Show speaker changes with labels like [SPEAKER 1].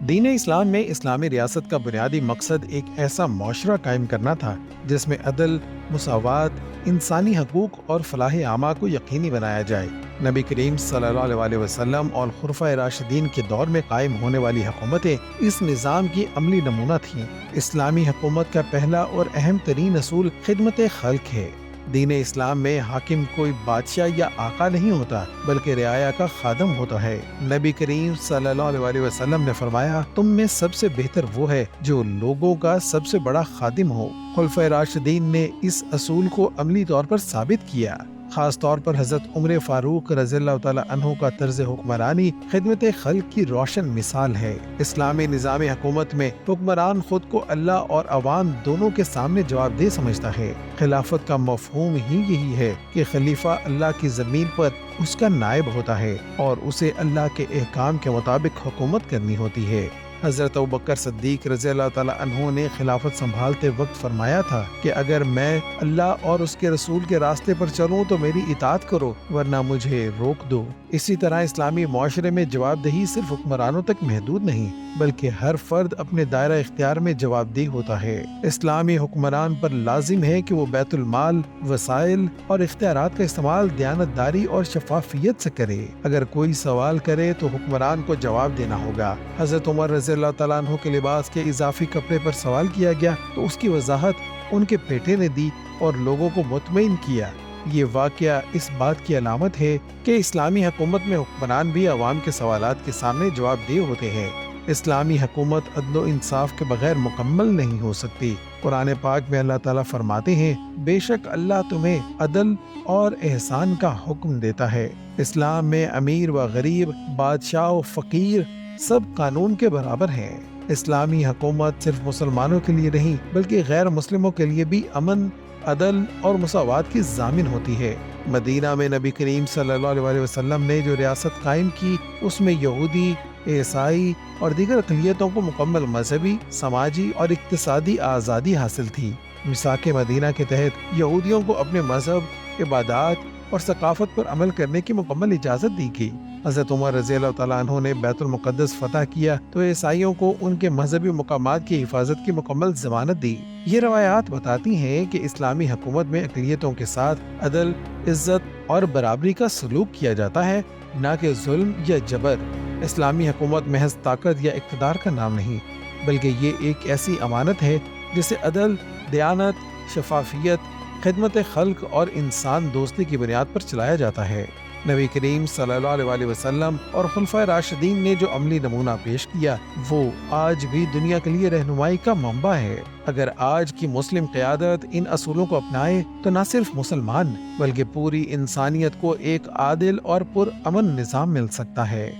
[SPEAKER 1] دین اسلام میں اسلامی ریاست کا بنیادی مقصد ایک ایسا معاشرہ قائم کرنا تھا جس میں عدل، مساوات، انسانی حقوق اور فلاح عامہ کو یقینی بنایا جائے۔ نبی کریم صلی اللہ علیہ وسلم اور خلفائے راشدین کے دور میں قائم ہونے والی حکومتیں اس نظام کی عملی نمونہ تھیں۔ اسلامی حکومت کا پہلا اور اہم ترین اصول خدمت خلق ہے۔ دین اسلام میں حاکم کوئی بادشاہ یا آقا نہیں ہوتا بلکہ رعایا کا خادم ہوتا ہے۔ نبی کریم صلی اللہ علیہ وسلم نے فرمایا، تم میں سب سے بہتر وہ ہے جو لوگوں کا سب سے بڑا خادم ہو۔ خلفائے راشدین نے اس اصول کو عملی طور پر ثابت کیا۔ خاص طور پر حضرت عمر فاروق رضی اللہ تعالیٰ عنہ کا طرز حکمرانی خدمت خلق کی روشن مثال ہے۔ اسلامی نظام حکومت میں حکمران خود کو اللہ اور عوام دونوں کے سامنے جواب دہ سمجھتا ہے۔ خلافت کا مفہوم ہی یہی ہے کہ خلیفہ اللہ کی زمین پر اس کا نائب ہوتا ہے اور اسے اللہ کے احکام کے مطابق حکومت کرنی ہوتی ہے۔ حضرت ابوبکر صدیق رضی اللہ تعالیٰ عنہ نے خلافت سنبھالتے وقت فرمایا تھا کہ اگر میں اللہ اور اس کے رسول کے راستے پر چلوں تو میری اطاعت کرو ورنہ مجھے روک دو۔ اسی طرح اسلامی معاشرے میں جواب دہی صرف حکمرانوں تک محدود نہیں بلکہ ہر فرد اپنے دائرہ اختیار میں جواب دہ ہوتا ہے۔ اسلامی حکمران پر لازم ہے کہ وہ بیت المال، وسائل اور اختیارات کا استعمال دیانتداری اور شفافیت سے کرے۔ اگر کوئی سوال کرے تو حکمران کو جواب دینا ہوگا۔ حضرت عمر رضی اللہ تعالیٰ عنہ کے لباس کے اضافی کپڑے پر سوال کیا گیا تو اس کی وضاحت ان کے بیٹے نے دی اور لوگوں کو مطمئن کیا۔ یہ واقعہ اس بات کی علامت ہے کہ اسلامی حکومت میں حکمران بھی عوام کے سوالات کے سامنے جواب دہ ہوتے ہیں۔ اسلامی حکومت عدل و انصاف کے بغیر مکمل نہیں ہو سکتی۔ قرآن پاک میں اللہ تعالیٰ فرماتے ہیں، بے شک اللہ تمہیں عدل اور احسان کا حکم دیتا ہے۔ اسلام میں امیر و غریب، بادشاہ و فقیر سب قانون کے برابر ہیں۔ اسلامی حکومت صرف مسلمانوں کے لیے نہیں بلکہ غیر مسلموں کے لیے بھی امن، عدل اور مساوات کی ضامن ہوتی ہے۔ مدینہ میں نبی کریم صلی اللہ علیہ وسلم نے جو ریاست قائم کی اس میں یہودی، عیسائی اور دیگر اقلیتوں کو مکمل مذہبی، سماجی اور اقتصادی آزادی حاصل تھی۔ میثاق مدینہ کے تحت یہودیوں کو اپنے مذہب، عبادات اور ثقافت پر عمل کرنے کی مکمل اجازت دی گئی۔ حضرت عمر رضی اللہ تعالیٰ عنہ نے بیت المقدس فتح کیا تو عیسائیوں کو ان کے مذہبی مقامات کی حفاظت کی مکمل ضمانت دی۔ یہ روایات بتاتی ہیں کہ اسلامی حکومت میں اقلیتوں کے ساتھ عدل، عزت اور برابری کا سلوک کیا جاتا ہے، نہ کہ ظلم یا جبر۔ اسلامی حکومت محض طاقت یا اقتدار کا نام نہیں بلکہ یہ ایک ایسی امانت ہے جسے عدل، دیانت، شفافیت، خدمت خلق اور انسان دوستی کی بنیاد پر چلایا جاتا ہے۔ نبی کریم صلی اللہ علیہ وسلم اور خلفائے راشدین نے جو عملی نمونہ پیش کیا وہ آج بھی دنیا کے لیے رہنمائی کا منبع ہے۔ اگر آج کی مسلم قیادت ان اصولوں کو اپنائے تو نہ صرف مسلمان بلکہ پوری انسانیت کو ایک عادل اور پرامن نظام مل سکتا ہے۔